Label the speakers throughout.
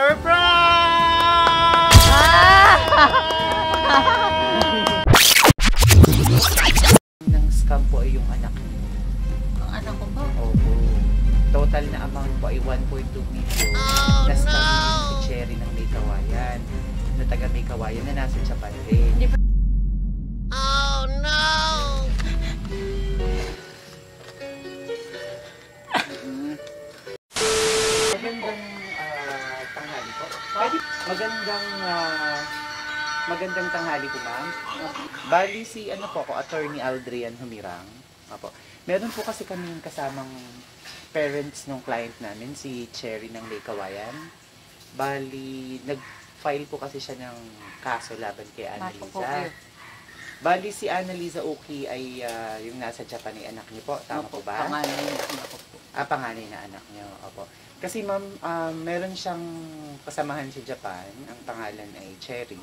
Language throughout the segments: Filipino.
Speaker 1: Surprise! Nang scam po ay yung anak niyo.
Speaker 2: Ang anak ko ba?
Speaker 1: Opo. Total na amount po ay 1.2 million. Na scam niyo si Cherry ng May Kawayan. Na taga May Kawayan na nasa Japan rin.
Speaker 2: Hindi pa.
Speaker 3: Oh no!
Speaker 1: Magandang tanghali po. Pwede, magandang tanghali po, ma'am. Bali si Attorney Aldrian Humirang. Apo. Meron po kasi kaming kasamang parents ng client namin, si Cherry ng May Kawayan. Bali, nag-file po kasi siya ng kaso laban kay Annalisa. Bali si Annalisa Oki ay yung nasa Japan ay anak niyo po. Tama po ba?
Speaker 2: Panganay na anak ko po.
Speaker 1: Panganay na anak niyo. Opo. Kasi ma'am, meron siyang kasamahan sa Japan. Ang pangalan ay Cherry,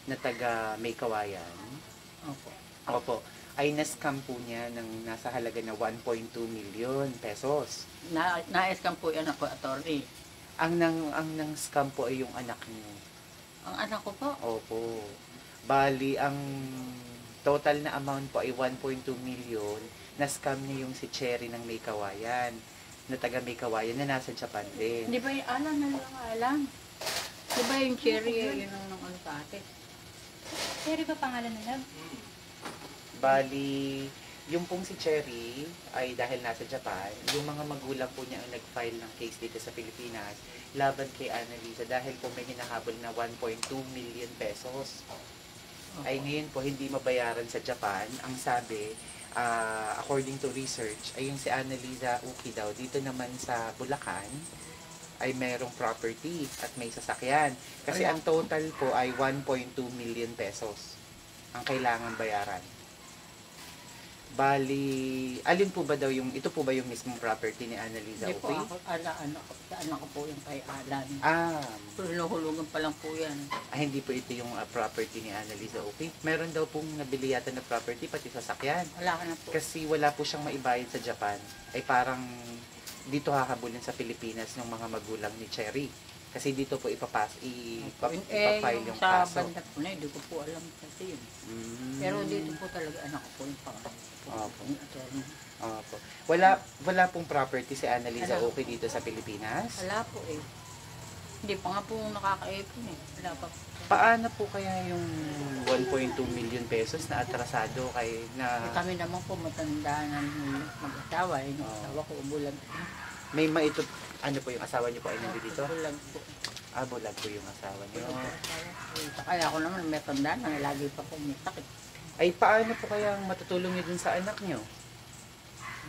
Speaker 1: na taga May Kawayan.
Speaker 2: Opo.
Speaker 1: Opo. Ay na-scam po niya ng nasa halaga na 1.2 million pesos.
Speaker 2: Na-scam po yan ako, attorney.
Speaker 1: Ang nang-scam po ay yung anak niyo.
Speaker 2: Ang anak ko po?
Speaker 1: Opo. Bali, ang total na amount po ay 1.2 million. Na-scam niya yung si Cherry ng May Kawayan, na taga May Kawayan na nasa Japan din.
Speaker 2: Hindi ba yung alam? Di ba yung Cherry, yun ang ano sa atin?
Speaker 4: Cherry ba pangalan nila?
Speaker 1: Bali, yung pong si Cherry ay dahil nasa Japan, yung mga magulang po niya ang nag-file ng case dito sa Pilipinas laban kay Annalisa dahil po may hinahabol na 1.2 million pesos. Ay ngayon po hindi mabayaran sa Japan. Ang sabi, according to research, ay yung si Annalisa Uki daw dito naman sa Bulacan ay mayroong property at may sasakyan. Kasi ang total po ay 1.2 million pesos ang kailangan bayaran. Bali, alin po ba daw yung, ito po ba yung mismong property ni Annalisa
Speaker 2: Hindi po
Speaker 1: Uki?
Speaker 2: ako, anak ko po yung kay Alan.
Speaker 1: Hinuhulugan
Speaker 2: pa lang po yan.
Speaker 1: Hindi po ito yung property ni Annalisa Uki. Meron daw pong nabili yata na property, pati sasakyan.
Speaker 2: Wala ka na po.
Speaker 1: Kasi wala po siyang maibayad sa Japan. Ay parang dito hahabulin sa Pilipinas ng mga magulang ni Cherry. Kasi dito po ipafile yung
Speaker 2: sa
Speaker 1: kaso.
Speaker 2: banda po na, hindi ko po alam kasi yun. Pero dito po talaga anak ko po yung pangalan.
Speaker 1: Opo.
Speaker 2: Attorney.
Speaker 1: Opo. Wala pong property si Annalisa Uki dito sa Pilipinas?
Speaker 2: Wala po eh. Hindi pa nga po nakakaipon eh. Wala pa po.
Speaker 1: Paano po kaya yung 1.2 million pesos na atrasado kay na
Speaker 2: Kami naman po matanda na mag-asawa. Yung asawa ko bulag.
Speaker 1: may ano po yung asawa niyo po ay nandito?
Speaker 2: Bulag po.
Speaker 1: Bulag po yung asawa niyo.
Speaker 2: Kaya ako naman may tanda na lagi pa po may sakit.
Speaker 1: Ay paano po kaya matutulong niyo dun sa anak niyo?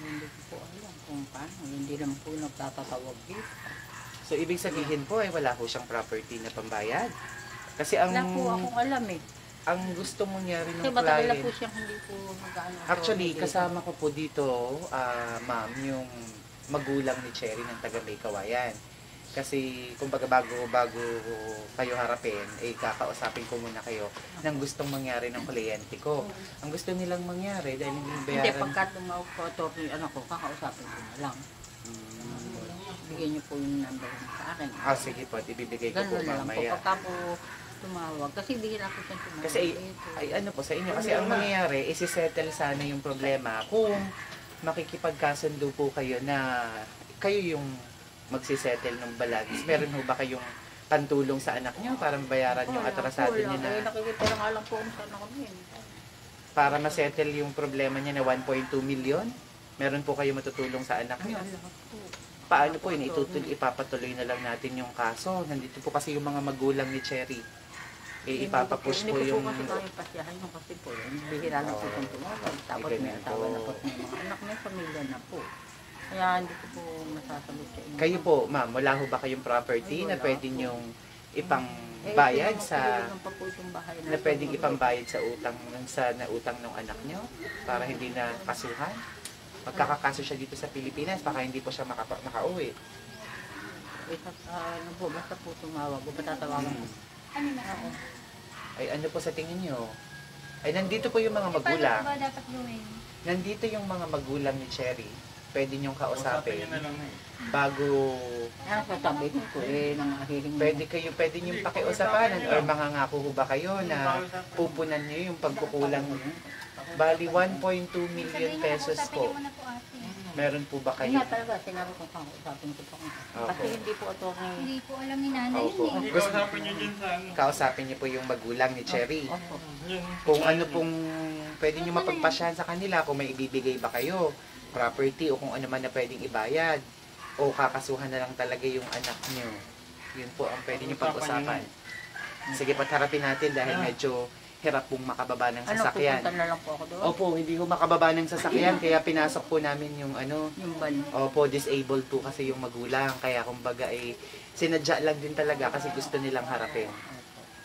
Speaker 2: Hindi ko po alam kung paano. Hindi naman po nagtatatawag dito.
Speaker 1: So ibig sabihin po ay wala po siyang property na pambayad. Kasi ang
Speaker 2: Wala po akong alam eh.
Speaker 1: ang gusto mo niya rin ng
Speaker 2: Kasi matagal na po
Speaker 1: client.
Speaker 2: siyang hindi po mag-ano.
Speaker 1: Actually, kasama ko po dito, ma'am, yung magulang ni Cherry ng taga May Kawayan. Kasi, kumbaga bago kayo harapin, kakausapin ko muna kayo ng gustong mangyari ng kliyente ko. Ang gusto nilang mangyari, dahil hindi
Speaker 2: Hindi,
Speaker 1: bayaran...
Speaker 2: pagka tumawag po attorney, anak ko, kakausapin ko na lang. Bigyan niyo po yung number sa akin.
Speaker 1: Sige po, ibibigay ko po
Speaker 2: Ganun na lang po.
Speaker 1: mamaya.
Speaker 2: Pagka po tumawag, kasi bihira po siyang tumawag.
Speaker 1: Kasi, ano po sa inyo, kasi ang mangyayari, isi-settle sana yung problema kung makikipagkasundo po kayo na kayo yung magsisettle ng balance. Meron ho ba kayong pantulong sa anak niyo para mabayaran yung atrasado niya na
Speaker 2: Nakikita lang nga lang po kung saan ako yun.
Speaker 1: para masettle yung problema niya na 1.2 million? Meron po kayo matutulong sa anak niyo? Paano po yun? Ipapatuloy na lang natin yung kaso. Nandito po kasi yung mga magulang ni Cherry. Ipapapush po yung...
Speaker 2: Hindi ko po kasi kami pasyahan yung kasi po. Bihira na po kung tumawag. Tapos may asawa na po may mga anak, may pamilya na po. Kaya hindi ko po masasagot sa inyo.
Speaker 1: Kayo po, ma'am, wala ho ba kayong property na pwede nyong ipangbayad sa... na pwedeng ipambayad sa utang na utang ng anak nyo para hindi na kasuhan? Magkakakaso siya dito sa Pilipinas, baka hindi po siya makauwi.
Speaker 2: Basta po tumawag, o patatawagan ko.
Speaker 4: Ano na?
Speaker 1: Ay ano po sa tingin nyo? Ay nandito po yung mga magulang.
Speaker 4: Paano ba dapat gawin?
Speaker 1: Nandito yung mga magulang ni Cherry pwede niyong kausapin bago
Speaker 2: Ano sasabihin ko nangahiling.
Speaker 1: pwede niyong pakiusapan or mangangako ho ba kayo na pupunan niyo yung pagkukulang. Bali 1.2 million pesos po.
Speaker 4: Usapin niyo muna po ate.
Speaker 1: Meron po ba
Speaker 2: Kaya
Speaker 1: kayo?
Speaker 2: nga talaga, sinabi ko kang usapin ko pa.
Speaker 1: Opo.
Speaker 2: Kasi hindi po ito
Speaker 4: Hindi po alam ni nanay
Speaker 1: Opo.
Speaker 4: yun eh.
Speaker 1: Kausapin niyo dyan sa Kausapin niyo po yung magulang ni Cherry.
Speaker 2: Opo.
Speaker 1: Kung ano pong pwede niyo mapagpasyahan sa kanila, kung may ibibigay ba kayo, property o kung ano man na pwedeng ibayad, o kakasuhan na lang talaga yung anak niyo. Yun po ang pwede niyo pag-usapan. Sige, patharapin natin dahil medyo hirap pong makababa ng
Speaker 2: Ano,
Speaker 1: sasakyan.
Speaker 2: pupunta na lang po ako doon?
Speaker 1: Opo, hindi ko makababa ng sasakyan kaya pinasok po namin yung
Speaker 2: Yung ban.
Speaker 1: Opo, disabled po kasi yung magulang. Kaya kumbaga sinadya lang din talaga kasi gusto nilang harapin.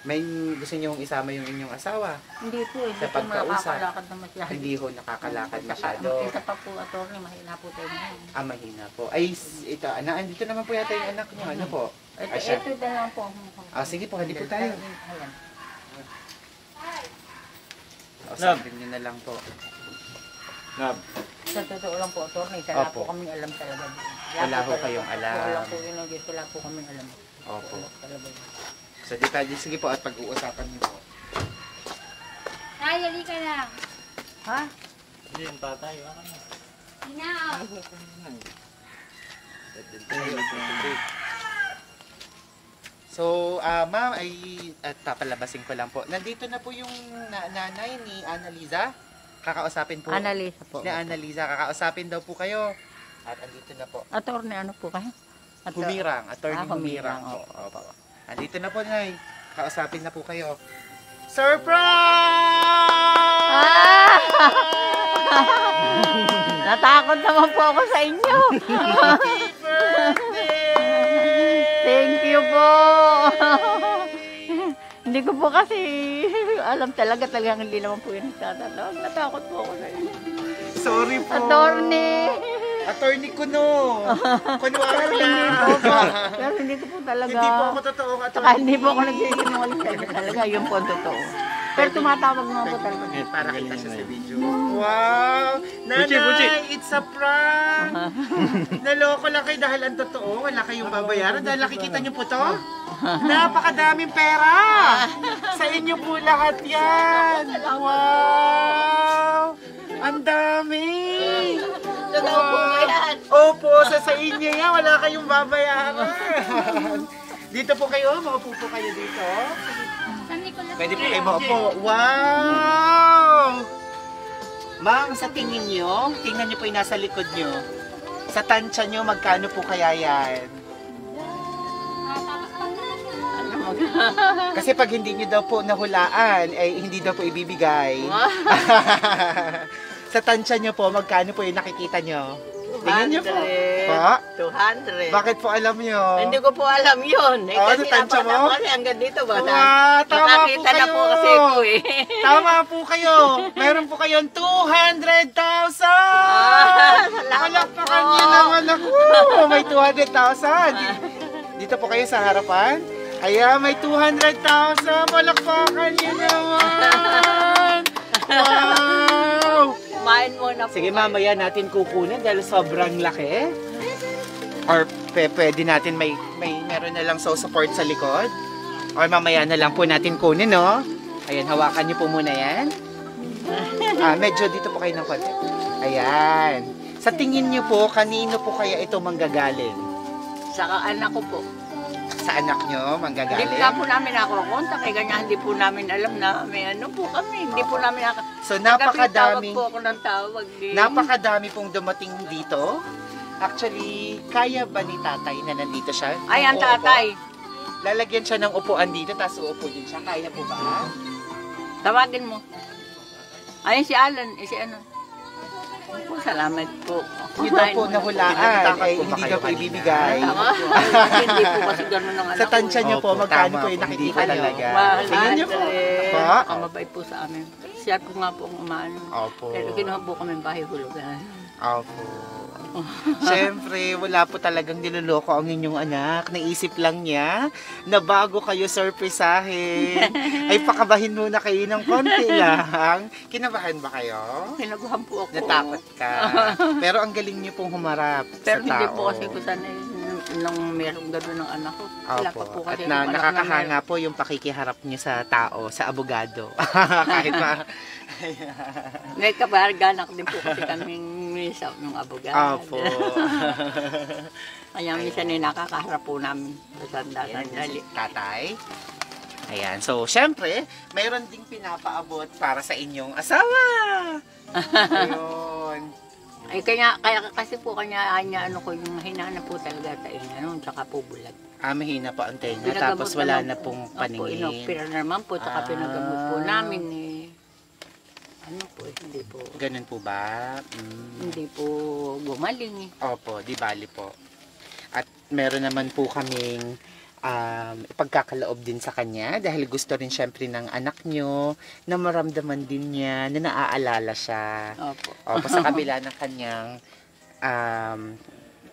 Speaker 1: May gusto niyong isama yung inyong asawa?
Speaker 2: Hindi po, hindi
Speaker 1: Sa
Speaker 2: po
Speaker 1: pagkausap.
Speaker 2: makakalakad na masyado.
Speaker 1: Hindi ho nakakalakad masyado.
Speaker 2: Isa pa po, attorney, mahina po tayo ngayon.
Speaker 1: Mahina po. Ay, ito, andito naman po yata yung anak niyo. Ano po? Asya.
Speaker 2: Ito na lang po.
Speaker 1: Sige po, hindi po tayo.
Speaker 2: Ayan.
Speaker 1: Usapin niyo na lang po.
Speaker 2: Sa totoo lang po, attorney, wala
Speaker 1: Opo.
Speaker 2: po kaming alam talaga.
Speaker 1: Wala ho kayong alam.
Speaker 2: Wala po yun ang Diyos, wala po kaming alam.
Speaker 1: Opo.
Speaker 2: Wala talaga.
Speaker 1: So, detalye, sige po at pag-uusapan niyo po.
Speaker 4: Tay, halika lang.
Speaker 2: Ha?
Speaker 5: Hindi yung tatay.
Speaker 4: Hina.
Speaker 1: So, ma'am, ay papalabasin ko lang po. Nandito na po yung nanay ni Annalisa. Kakausapin po.
Speaker 2: Analisa po.
Speaker 1: Ni Annalisa, kakausapin daw po kayo. At andito na po.
Speaker 2: Attorney, ano po kayo?
Speaker 1: Humirang, attorney
Speaker 2: Humirang,
Speaker 1: Humirang.
Speaker 2: opo.
Speaker 1: Opo. Andito na po, Nay. Kausapin na po kayo. Surprise!
Speaker 2: Natakot naman po ako sa inyo.
Speaker 1: Happy birthday!
Speaker 2: Thank you po. Hindi ko po kasi alam talagang hindi naman po yun nagtatanong. Natakot po ako sa inyo.
Speaker 1: Sorry po.
Speaker 2: Attorney.
Speaker 1: Attorney Kuno. Kunwari lang.
Speaker 2: Pero hindi ko po talaga.
Speaker 1: Hindi po ako totoong
Speaker 2: Saka
Speaker 1: attorney.
Speaker 2: hindi po ako nagsisinungaling sa inyo talaga. Yun po ang totoo. Pero tumatawag naman po talaga.
Speaker 1: Para kita siya sa video. Wow! Nanay,
Speaker 5: Buchi.
Speaker 1: it's a prank! Naloko lang kayo dahil ang totoo. Wala kayong babayaran dahil nakikita niyo po to. Napakadaming pera! Sa inyo po lahat yan! Wow! Ang dami!
Speaker 2: Totoo po ba yan?
Speaker 1: Opo, sa inyo yan. Wala kayong babayaran. Dito po kayo. Maupo po kayo dito.
Speaker 4: San Nicolas.
Speaker 1: Pwede po kayo maupo. Wow! Ma'am, sa tingin nyo, tingnan nyo po yung nasa likod nyo. Sa tansya nyo, magkano po kaya yan?
Speaker 4: Tapos pang naman yun.
Speaker 1: Kasi pag hindi nyo daw po nahulaan, eh hindi daw po ibibigay. Sa tansya nyo po, magkano po yung nakikita nyo? Tingnan nyo po. Pa?
Speaker 2: 200.
Speaker 1: Bakit po alam nyo?
Speaker 2: Hindi ko po alam yun.
Speaker 1: Oo,
Speaker 2: kasi
Speaker 1: natansya mo?
Speaker 2: Kasi hanggang dito ba?
Speaker 1: Wow, tama po
Speaker 2: Nakakita na
Speaker 1: kayo.
Speaker 2: po kasi ko eh.
Speaker 1: Tama po kayo. Meron po kayong 200,000!
Speaker 2: Salamat
Speaker 1: Palakpakan
Speaker 2: po.
Speaker 1: niyo naman ako. May 200,000. Dito po kayo sa harapan. Ayan, may 200,000. Palakpakan niyo naman. Wow!
Speaker 2: Kumain muna po.
Speaker 1: Sige, mamaya natin kukunin dahil sobrang laki. Or pwede natin meron na lang support sa likod. Or mamaya na lang po natin kunin, no? Ayan, hawakan niyo po muna yan. Medyo dito po kayo ng konti. Ayan. Sa tingin niyo po, kanino po kaya ito manggagaling?
Speaker 2: Saka anak ko po.
Speaker 1: Sa anak niyo manggagaling?
Speaker 2: Hindi nga po namin nakakontak. Kaya ganyan, hindi po namin alam na may ano po kami. Hindi po namin
Speaker 1: So,
Speaker 2: napakadaming. Tawag po ako ng tawag.
Speaker 1: napakadami pong dumating dito. Actually, kaya ba ni tatay na nandito siya?
Speaker 2: Ay, ang
Speaker 1: Uupo?
Speaker 2: tatay.
Speaker 1: Lalagyan siya ng upuan dito, tapos uupo din siya. Kaya po ba?
Speaker 2: Tawagin mo. Ayun si Alan. Si ano. Po, salamat po.
Speaker 1: Hindi daw po nahulaan, hindi daw po ibibigay.
Speaker 2: Hindi po kasi ganun ang anak
Speaker 1: Sa tansya niyo po,
Speaker 5: Opo,
Speaker 1: magkano
Speaker 5: tama
Speaker 1: po yung
Speaker 5: po,
Speaker 1: nakikita
Speaker 5: hindi
Speaker 1: niyo?
Speaker 5: talaga.
Speaker 1: Tingnan niyo po. Pa?
Speaker 2: Kamabay po sa amin. Siya ko nga po ang umano.
Speaker 1: Opo.
Speaker 2: Pero kinuha po kami bahay hulugan.
Speaker 1: Opo. Siyempre, wala po talagang niloloko ang inyong anak. Naisip lang niya na bago kayo surprisahin, ay pakabahin muna kayo ng konti lang. Kinabahan ba kayo?
Speaker 2: Kinabahan po ako.
Speaker 1: Natakot ka. Pero ang galing niyo pong humarap
Speaker 2: Pero
Speaker 1: sa
Speaker 2: hindi
Speaker 1: tao.
Speaker 2: po kasi ko sanay nung merong gano'n ng anak ko. Wala pa po
Speaker 1: Opo. At
Speaker 2: kasi akong anak na
Speaker 1: nakakahanga po yung pakikiharap niyo sa tao, sa abogado. Kahit pa.
Speaker 2: may kabarganak din po kasi kaming misa ng abogado.
Speaker 1: Opo.
Speaker 2: Kaya minsan nakakaharap po namin sa
Speaker 1: Ayan,
Speaker 2: sandali.
Speaker 1: si tatay. Ayan. So, syempre, mayroon ding pinapaabot para sa inyong asawa. Ayun.
Speaker 2: Ay, kaya kasi po kanya ano ko yung hinana po talaga sa inyo, tsaka po bulag.
Speaker 1: Mahina po ang tenga,
Speaker 2: Pinagamot
Speaker 1: tapos wala
Speaker 2: naman
Speaker 1: na pong
Speaker 2: Opo,
Speaker 1: paningin.
Speaker 2: inopera naman po, tsaka pinagamot po namin ano po, hindi po.
Speaker 1: Ganun po ba?
Speaker 2: Hindi po gumaling
Speaker 1: Opo, di bali po. At meron naman po kaming ipagkakaloob din sa kanya dahil gusto rin syempre ng anak nyo na maramdaman din niya na naaalala siya.
Speaker 2: Opo.
Speaker 1: Opo, sa kabila ng kanyang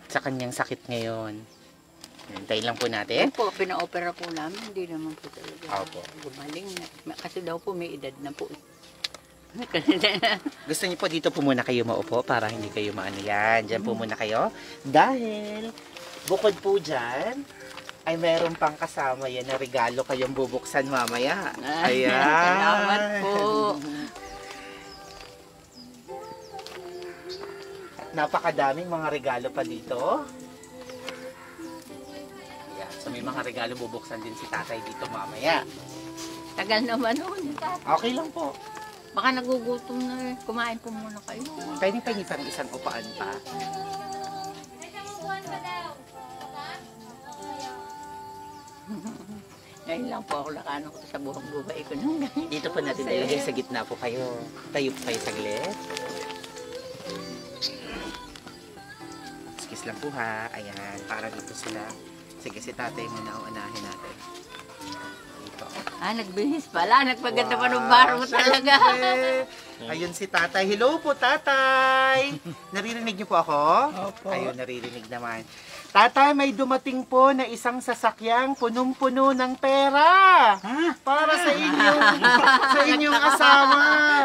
Speaker 1: sa kanyang sakit ngayon. Hintayin lang po natin.
Speaker 2: Opo, pina-opera po namin, hindi naman po talaga
Speaker 1: Opo.
Speaker 2: gumaling na. Kasi daw po may edad na po.
Speaker 1: Gusto niyo po dito po muna kayo maupo para hindi kayo maano yan. Diyan po muna kayo. Dahil bukod po dyan, ay meron pang kasama yan na regalo kayong bubuksan mamaya. Ayan.
Speaker 2: Salamat po.
Speaker 1: Napakadaming mga regalo pa dito. Ayan. So may mga regalo bubuksan din si tatay dito mamaya.
Speaker 2: Tagal naman nun.
Speaker 1: Okay lang po.
Speaker 2: Baka nagugutom na. Kumain po muna kayo.
Speaker 1: Pwede pa isang upaan pa.
Speaker 2: Ngayon lang po ako nakano ko sa buong buhay ko nung ganyan.
Speaker 1: Dito po natin ilagay sa gitna po kayo. Tayo po kayo saglit. Kiss lang po ha. Ayan, para dito sila. Sige, si tatay muna ang unahin natin. Dito.
Speaker 2: Nagbihis pala. Nagpaganda pa ng baro talaga.
Speaker 1: Siyempre. Ayun si tatay. Hello po, tatay! Naririnig niyo po ako?
Speaker 5: Opo.
Speaker 1: Ayun, naririnig naman. Tatay, may dumating po na isang sasakyang punong-puno ng pera. Para sa inyong asawa.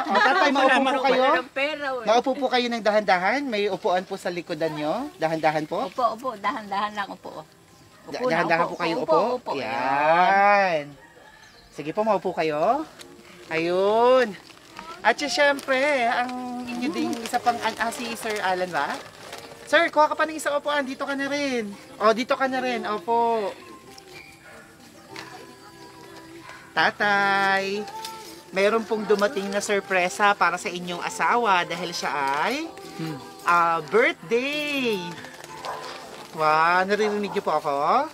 Speaker 1: O, tatay, maupo po kayo.
Speaker 2: Ng pera.
Speaker 1: Maupo po kayo ng dahan-dahan. May upuan po sa likodan nyo. Dahan-dahan po.
Speaker 2: Opo. Dahan-dahan lang upo.
Speaker 1: Dahan-dahan po kayo upo.
Speaker 2: Upo.
Speaker 1: Yan. Sige po, maupo kayo. Ayun. At syempre, ang inyo ding isa pang si Sir Alan ba? Sir, kuha ka pa ng isang upuan. Dito ka na rin. O, dito ka na rin. Opo. Tatay, mayroon pong dumating na sorpresa para sa inyong asawa dahil siya ay birthday. Wow, naririnig niyo po ako?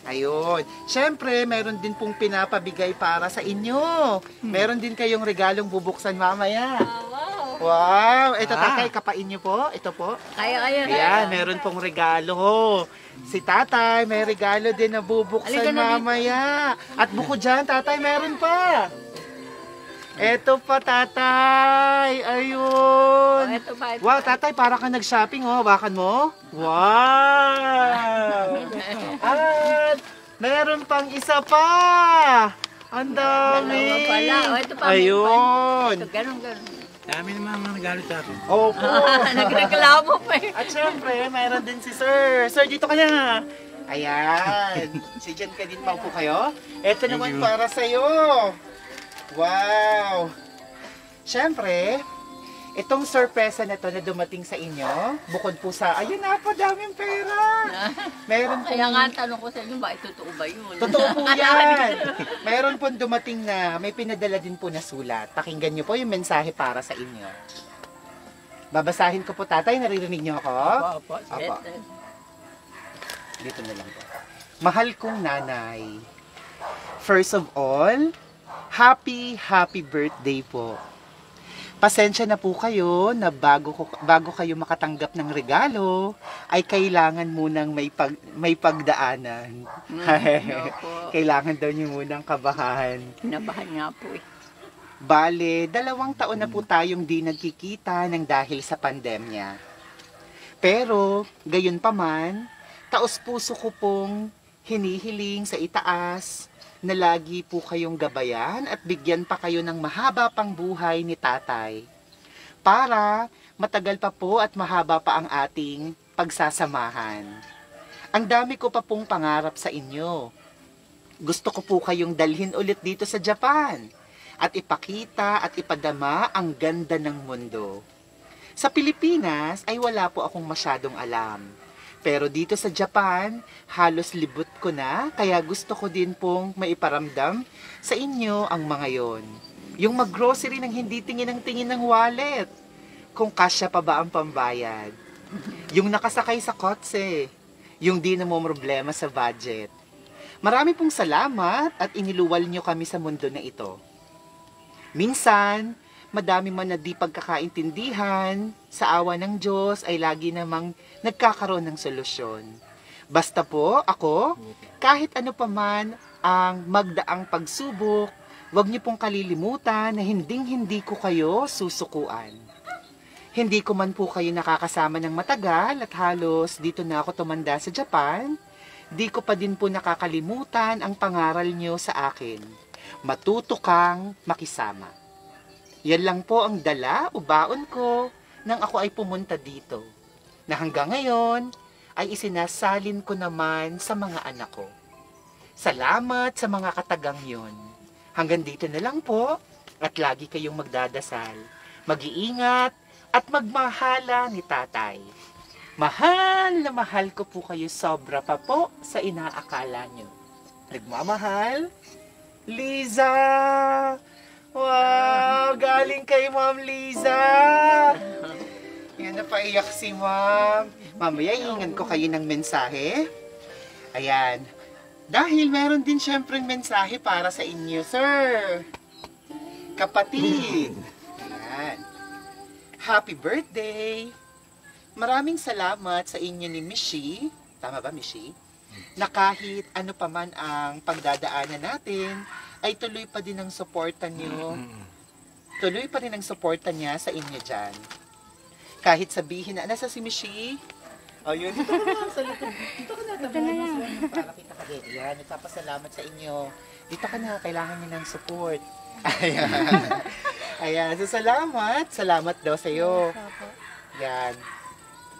Speaker 1: Ayun. Siyempre, meron din pong pinapabigay para sa inyo. Meron din kayong regalong bubuksan mamaya. Wow! Ito tatay, kapain niyo po. Ito po.
Speaker 2: Kaya.
Speaker 1: Ayan, meron pong regalo. Si tatay, may regalo din na bubuksan
Speaker 2: Halika na
Speaker 1: mamaya. At bukod dyan, tatay, meron pa. Ito pa, tatay. Ayun.
Speaker 2: Ito pa.
Speaker 1: Wow, tatay, para ka nag-shopping, oh. Bakan mo. Wow! At meron pang isa pa. Ang dami.
Speaker 2: Dalawa pala. Ito pa.
Speaker 1: Ayun.
Speaker 2: Ito, ganun.
Speaker 5: Dami naman mga regalo sa akin.
Speaker 1: Opo.
Speaker 2: Nagreklamo pa eh.
Speaker 1: At syempre, mayroon din si Sir. Sir, dito ka na. Ayan. Si Jen ka din po kayo. Ito naman para sa'yo. Wow. Syempre, itong sorpresa na to na dumating sa inyo, bukod po sa, ayun na po, daming pera. Meron po.
Speaker 2: Kaya nga tanong ko sa inyo, ba totoo ba yun?
Speaker 1: Totoo po yan. Meron po dumating na may pinadala din po na sulat. Pakinggan niyo po yung mensahe para sa inyo. Babasahin ko po, tatay. Naririnig niyo ako?
Speaker 5: Opo.
Speaker 1: Opo. Dito na lang po. Mahal kong nanay. First of all, happy birthday po. Pasensya na po kayo na bago kayo makatanggap ng regalo, ay kailangan munang may pagdaanan. Kailangan daw niyo munang kabahan.
Speaker 2: Kinabahan nga po eh.
Speaker 1: Bale, 2 taon na po tayong di nagkikita ng dahil sa pandemya. Pero, gayon pa man, taos-puso ko pong hinihiling sa itaas na lagi po kayong gabayan at bigyan pa kayo ng mahaba pang buhay ni tatay. Para matagal pa po at mahaba pa ang ating pagsasamahan. Ang dami ko pa pong pangarap sa inyo. Gusto ko po kayong dalhin ulit dito sa Japan at ipakita at ipadama ang ganda ng mundo. Sa Pilipinas ay wala po akong masyadong alam. Pero dito sa Japan, halos libot ko na, kaya gusto ko din pong maiparamdam sa inyo ang mga yon. Yung mag-grocery ng hindi tingin ng wallet. Kung kasya pa ba ang pambayad. Yung nakasakay sa kotse. Yung di na mo problema sa budget. Marami pong salamat at iniluwal nyo kami sa mundo na ito. Minsan, madami man na di pagkakaintindihan, sa awa ng Diyos ay lagi namang nagkakaroon ng solusyon. Basta po, ako, kahit ano pa man ang magdaang pagsubok, huwag niyo pong kalilimutan na hinding-hindi ko kayo susukuan. Hindi ko man po kayo nakakasama ng matagal at halos dito na ako tumanda sa Japan, di ko pa din po nakakalimutan ang pangaral niyo sa akin. Matuto kang makisama. Yan lang po ang dala o baon ko nang ako ay pumunta dito. Na hanggang ngayon ay isinasalin ko naman sa mga anak ko. Salamat sa mga katagang yon. Hanggang dito na lang po at lagi kayong magdadasal. Mag-iingat at magmahala ni tatay. Mahal na mahal ko po kayo sobra pa po sa inaakala nyo. Nagmamahal, Liza! Wow! Galing kay Ma'am Liza! Yan, napaiyak si Ma'am. Mamaya, iingan ko kayo ng mensahe. Ayan. Dahil meron din syempreng mensahe para sa inyo, sir. Kapatid. Ayan. Happy birthday! Maraming salamat sa inyo ni Mishi. Tama ba, Mishi? Na kahit ano pa man ang pagdadaanan natin, ay tuloy pa din ang suporta niyo. Tuloy pa rin ang suporta niya sa inyo dyan. Kahit sabihin na, nasa si Mishi? Oh, yun. Dito ka na, sa likod. Dito ka na. Para kita ka din. Yan, nagpapasalamat sa inyo. Dito ka na, kailangan niyo ng support. Ayan. Ayan, so salamat. Salamat daw sa'yo. Yan.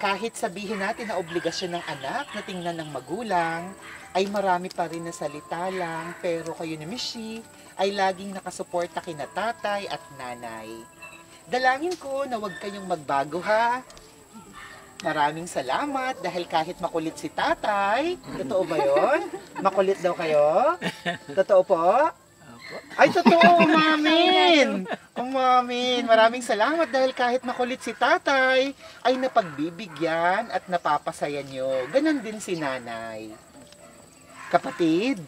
Speaker 1: Kahit sabihin natin na obligasyon ng anak na tingnan ng magulang, ay marami pa rin na salita lang, pero kayo ni Mishi ay laging nakasuporta kina tatay at nanay. Dalangin ko na huwag kayong magbago ha. Maraming salamat dahil kahit makulit si tatay, totoo ba yun? Makulit daw kayo? Totoo po? Ay, totoo, umamin! Umamin! Maraming salamat dahil kahit makulit si tatay, ay napagbibigyan at napapasaya nyo. Ganon din si nanay. Kapatid,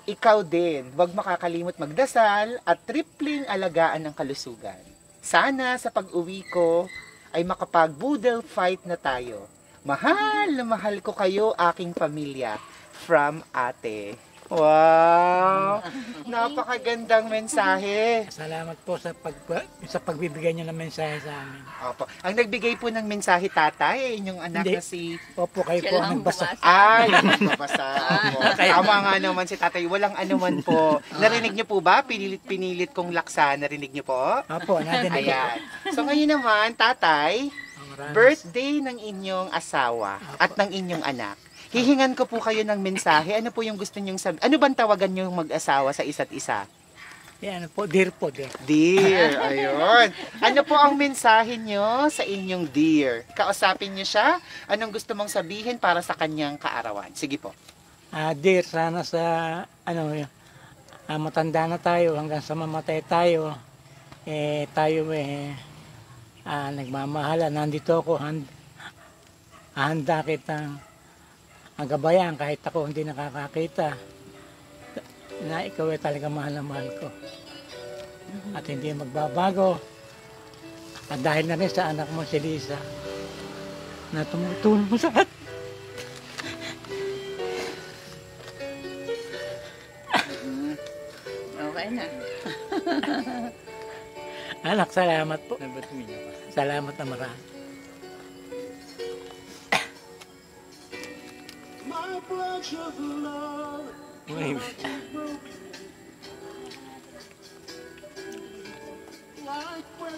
Speaker 1: ikaw din, huwag makakalimot magdasal at tripling alagaan ng kalusugan. Sana sa pag-uwi ko ay makapag-boodle fight na tayo. Mahal na mahal ko kayo, aking pamilya. From Ate. Wow! Napakagandang mensahe.
Speaker 5: Salamat po sa pagbibigay niyo ng mensahe sa amin.
Speaker 1: Opo. Ang nagbigay po ng mensahe tatay, inyong anak
Speaker 5: Hindi.
Speaker 1: na si...
Speaker 5: Opo, kayo
Speaker 2: Siya
Speaker 5: po
Speaker 2: lang
Speaker 5: ang nagbasa.
Speaker 2: bumasa.
Speaker 1: Ay, nagbabasa. Opo. Tama nga naman si tatay. Walang anuman po. Narinig niyo po ba? Pinilit kong laksa. Narinig niyo po?
Speaker 5: Opo, nadinig ko.
Speaker 1: Ayan. So ngayon naman, tatay, birthday ng inyong asawa at ng inyong anak. Hihingan ko po kayo ng mensahe. Ano po yung gusto nyong sabihin? Ano bang tawagan nyong mag-asawa sa isa't isa?
Speaker 5: Yan po, dear po, dear.
Speaker 1: Dear, ayun. Ano po ang mensahe nyo sa inyong dear? Kausapin nyo siya? Anong gusto mong sabihin para sa kanyang kaarawan? Sige po.
Speaker 5: Dear, sana sa, matanda na tayo, hanggang sa mamatay tayo, tayo nagmamahala. Nandito ako, handa kitang ang gabayan kahit ako hindi nakakakita na ikaw ay talaga mahal na mahal ko at hindi magbabago at dahil na rin sa anak mo si Lisa na tumutulong mo sa akin.
Speaker 2: Okay na.
Speaker 5: Anak, salamat po. Salamat na marami.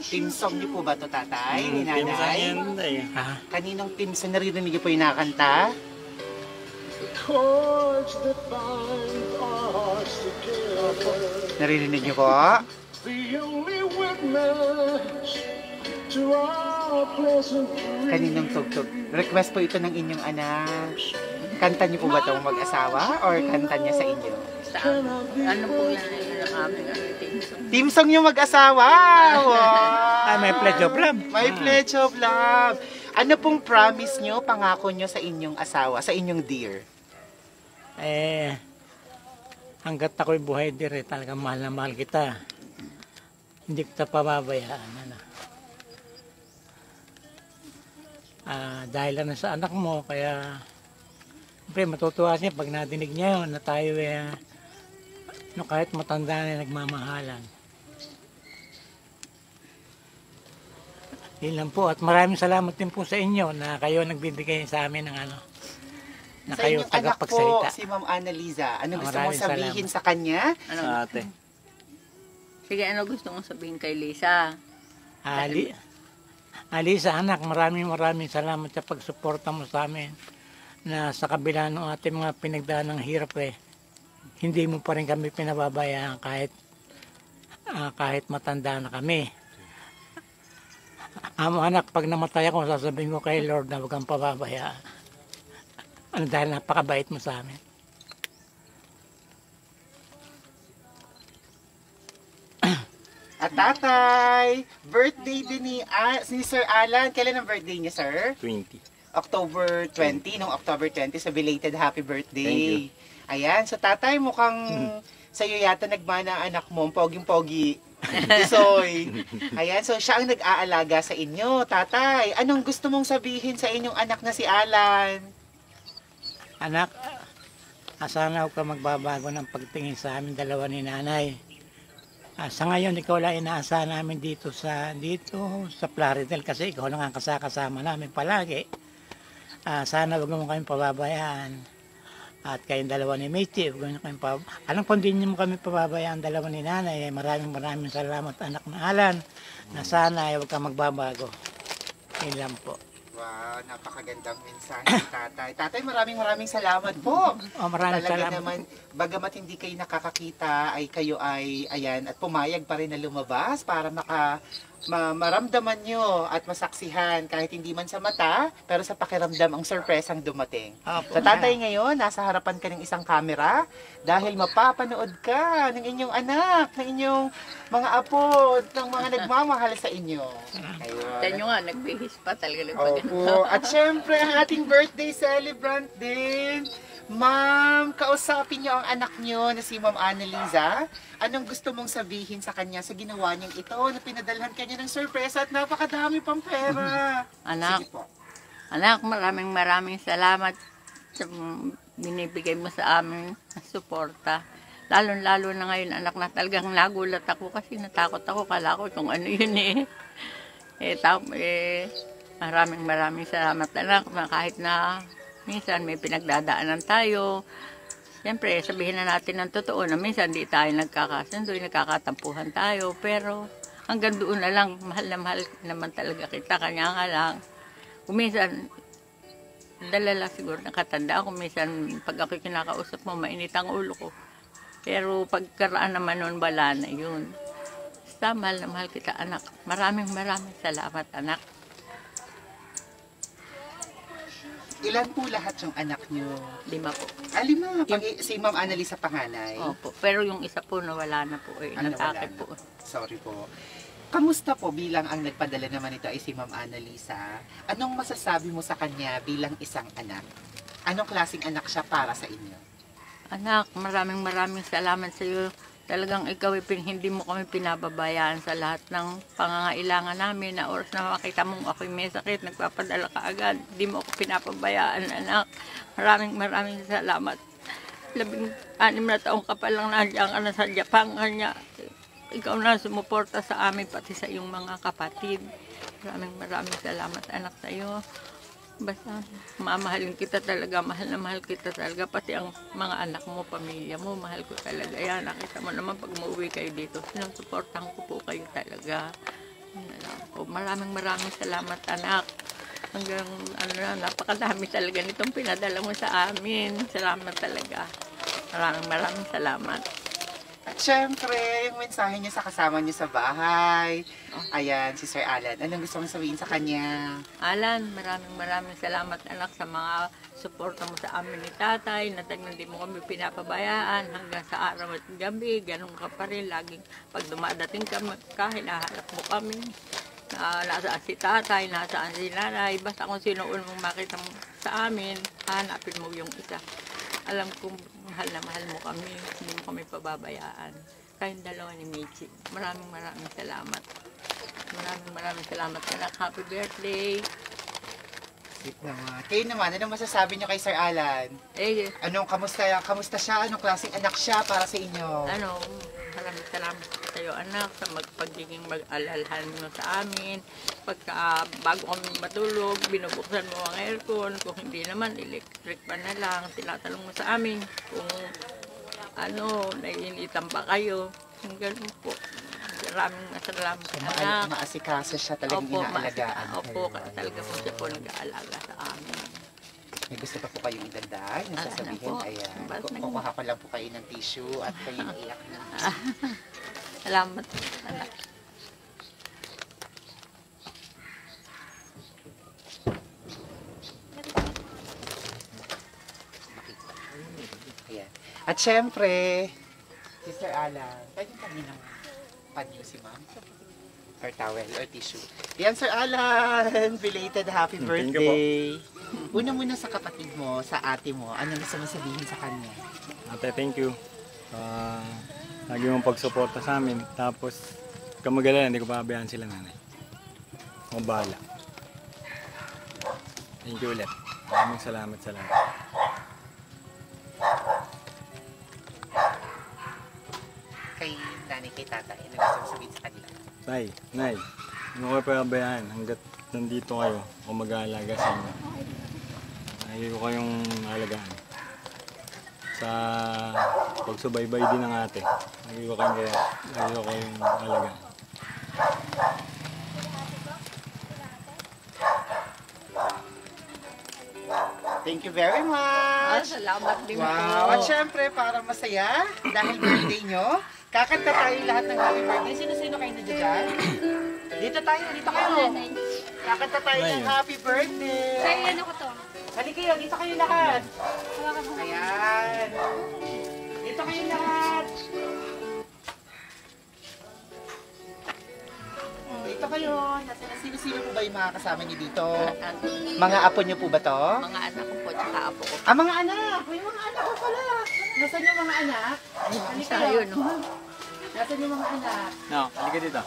Speaker 1: Team song niyo po ba to, tatay? Ni nanay?
Speaker 5: Ha?
Speaker 1: Kaninong team song naririnig niyo po yung nakakanta? Naririnig niyo po? Kaninong tugtog? Request po ito ng inyong anak. Kanta niyo po ba itong mag-asawa or kanta niya sa inyo?
Speaker 2: Sa ano po yan yun ang aming team.
Speaker 1: Team song yung mag-asawa! Wow!
Speaker 5: May pledge of love.
Speaker 1: May pledge of love. Ano pong promise nyo, pangako nyo sa inyong asawa, sa inyong dear?
Speaker 5: Hanggat ako'y buhay dire, talagang mahal na mahal kita. Hindi kita pababayaan. Ano. Dahil lang sa anak mo, kaya siyempre matutuwa siya pag nadinig niya yun na tayo kahit matanda na nagmamahalan. Yun lang po. At maraming salamat din po sa inyo na kayo nagbibigay sa amin ng na
Speaker 1: Sa
Speaker 5: kayo
Speaker 1: inyong anak po,
Speaker 5: tagapagsalita.
Speaker 1: si Ma'am Annaliza, ano gusto mo
Speaker 5: Maraming
Speaker 1: sabihin sa kanya?
Speaker 2: Ano?
Speaker 6: Ate.
Speaker 2: Sige, ano gusto mong sabihin kay Lisa?
Speaker 5: Alisa, anak, maraming salamat sa pagsuporta mo sa amin na sa kabila ng ating mga pinagdaan ng hirap hindi mo pa rin kami pinababayaan kahit matanda na kami. Amo anak, pag namatay ako, sasabihin ko kay Lord na huwag kang pababayaan. Dahil napakabait mo sa amin.
Speaker 1: At tatay, birthday din ni Sir Alan. Kailan ang birthday niya, sir?
Speaker 6: 20.
Speaker 1: October 20, nung October 20, so belated happy birthday.
Speaker 6: Thank
Speaker 1: Ayan, so tatay, mukhang sa'yo yata nagmana ang anak mo, poging-pogi. Tisoy. Ayan, so siya ang nag-aalaga sa inyo. Tatay, anong gusto mong sabihin sa inyong anak na si Alan?
Speaker 5: Anak, sana huwag ka magbabago ng pagtingin sa amin dalawa ni nanay. Sa ngayon, ikaw lang inaasahan namin dito sa Plaridel kasi ikaw lang ang kasama namin palagi. Sana huwag mo kami pababayaan. At kayong dalawa ni Mechi, huwag mo kami pababayaan. Alam ko hindi mo kami pababayaan dalawa ni nanay. Maraming salamat anak na Alan na sana huwag ka magbabago. Yun lang po.
Speaker 1: Wow, napakagandang mensahe ni tatay. Tatay, maraming salamat po.
Speaker 5: Maraming
Speaker 1: Talaga
Speaker 5: salamat.
Speaker 1: naman, bagamat hindi kayo nakakakita, ay kayo ay, ayan, at pumayag pa rin na lumabas para maramdaman nyo at masaksihan kahit hindi man sa mata, pero sa pakiramdam ang sorpresang dumating.
Speaker 5: Opo.
Speaker 1: Sa tatay ngayon, nasa harapan ka ng isang camera dahil mapapanood ka ng inyong anak, ng inyong mga apo, ng mga nagmamahal sa inyo. Ayun.
Speaker 2: Sa inyo nga, nagbihis pa talaga.
Speaker 1: Opo. At syempre, ang ating birthday celebrant din. Ma'am, kausapin niyo ang anak niyo na si Ma'am Annaliza. Anong gusto mong sabihin sa kanya sa ginawa niyang ito na pinadalhan kanya ng sorpresa at napakadami pang pera?
Speaker 2: Anak,
Speaker 1: Sige po.
Speaker 2: anak, maraming salamat sa binibigay mo sa amin na suporta. Lalo na ngayon, anak, na talagang nagulat ako kasi natakot ako. Kala ko kung ano yun maraming salamat, anak, na kahit na minsan may pinagdadaanan tayo. Siyempre, sabihin na natin ng totoo na minsan di tayo nagkakasundo, nagkakatampuhan tayo. Pero hanggang doon na lang, mahal naman talaga kita. Kanya nga lang, kung minsan, dalala siguro nakatanda ako. Minsan, pag ako kinakausap mo, mainit ang ulo ko. Pero pagkaraan naman nun, bala na yun. Basta, mahal na mahal kita, anak. Maraming salamat, anak.
Speaker 1: Ilan po lahat yung anak niyo?
Speaker 2: 5 po.
Speaker 1: 5. Si Ma'am Annaliza panganay.
Speaker 2: Opo. Pero yung isa po nawala na po. Natake
Speaker 1: Nawala
Speaker 2: po.
Speaker 1: na. Sorry po. Kamusta po bilang ang nagpadala naman ito ay si Ma'am Annaliza? Anong masasabi mo sa kanya bilang isang anak? Anong klaseng anak siya para sa inyo?
Speaker 2: Anak, maraming salamat sa iyo. Talagang ikaw hindi mo kami pinababayaan sa lahat ng pangangailangan namin. Na oras na makita mong ako'y may sakit, nagpapadala ka agad. Hindi mo ako pinapabayaan, anak. Maraming salamat. 16 na taong ka pa lang nandiyan ka na sa Japan. Kanya, ikaw na sumuporta sa amin, pati sa iyong mga kapatid. Maraming salamat, anak, sa iyo. Basta mamahalin kita talaga, mahal na mahal kita talaga. Pati ang mga anak mo, pamilya mo, mahal ko talaga. Yan, nakita mo naman pag umuwi kayo dito, sinusuportahan ko po kayo talaga. Yun na lang po. Maraming salamat, anak. Hanggang napakadami talaga nitong pinadala mo sa amin. Salamat talaga. Maraming salamat.
Speaker 1: At syempre, yung mensahe niyo sa kasama niyo sa bahay. Ayan, si Sir Alan. Anong gusto mong sabihin sa kanya?
Speaker 2: Alan, maraming salamat anak sa mga suporta mo sa amin ni tatay, na hindi mo kami pinapabayaan hanggang sa araw at gabi, ganun ka pa rin, laging pag dumadating ka, hinahanap mo kami. Nasaan si tatay, nasaan si nanay, basta kung sino mong makita mo sa amin, hanapin mo yung isa. Alam kong mahal na mahal mo kami, hindi mo kami pababayaan. Kayong dalawa ni Michi, maraming salamat. Maraming salamat anak. Happy birthday.
Speaker 1: Sweet naman. Kayo naman, anong masasabi niyo kay Sir Alan? Kamusta siya? Anong klaseng anak siya para sa inyo?
Speaker 2: Maraming salamat sa iyo anak sa pagiging mag-alalhan mo sa amin. Pagka bago kami matulog, binubuksan mo ang aircon. Kung hindi naman, electric pa na lang. Tinatanong mo sa amin kung naiinitan pa kayo. Yung ganun po. Maraming salamat anak.
Speaker 1: Maasikaso siya, talagang inaalagaan.
Speaker 2: Opo, talaga po siya po nag-aalaga sa amin.
Speaker 1: May gusto pa po kayong idagdag na sasabihin? Ayan. Kukuha ko lang po kayo ng tissue at kayo iiyak na.
Speaker 2: Salamat anak.
Speaker 1: Ayan. At syempre, si Sir Alan, pwede kami ng panyo si ma'am? Or towel, or tissue. Yan, Sir Alan! Belated happy birthday! Una muna sa kapatid mo, sa ate mo, ano gusto mo sabihin sa kanya?
Speaker 6: Ate, thank you. Lagi mong pagsuporta sa amin. Tapos, kamagalan, hindi ko pabayaan sila nanay. Ako bahala. Thank you ulit. Maraming salamat.
Speaker 1: Kay nanay, kay tatay, ano gusto mo sabihin sa kanila?
Speaker 6: Nay, hindi ko pabayaan hanggat nandito kayo. Ako mag-aalaga sa inyo. Lagi ko kayong alagaan. Sa pagsubaybay din ng ate. Lagi ko kayong alagaan.
Speaker 1: Thank you very much!
Speaker 2: Salamat din
Speaker 1: Wow!
Speaker 2: po.
Speaker 1: At syempre, para masaya, dahil birthday nyo, kakanta tayo lahat ng happy birthday. Sino-sino kayo na dyan? Dito kayo. Kakanta tayo ng happy birthday.
Speaker 4: Sa'yo, ano ko to?
Speaker 1: Halika kayo, dito kayo lahat.
Speaker 4: Hawakan mo.
Speaker 1: Ayan. Dito kayo lahat. Dito kayo. Sino-sino po ba yung mga kasama niyo dito? Mga apo niyo po ba to?
Speaker 2: Mga anak ko po, tsaka apo ko.
Speaker 1: Mga anak! May mga anak ko pala. Nasaan yung mga anak? Halika
Speaker 2: Sa'yo,
Speaker 1: kayo.
Speaker 2: no?
Speaker 1: Nasaan yung mga anak?
Speaker 6: No, halika dito.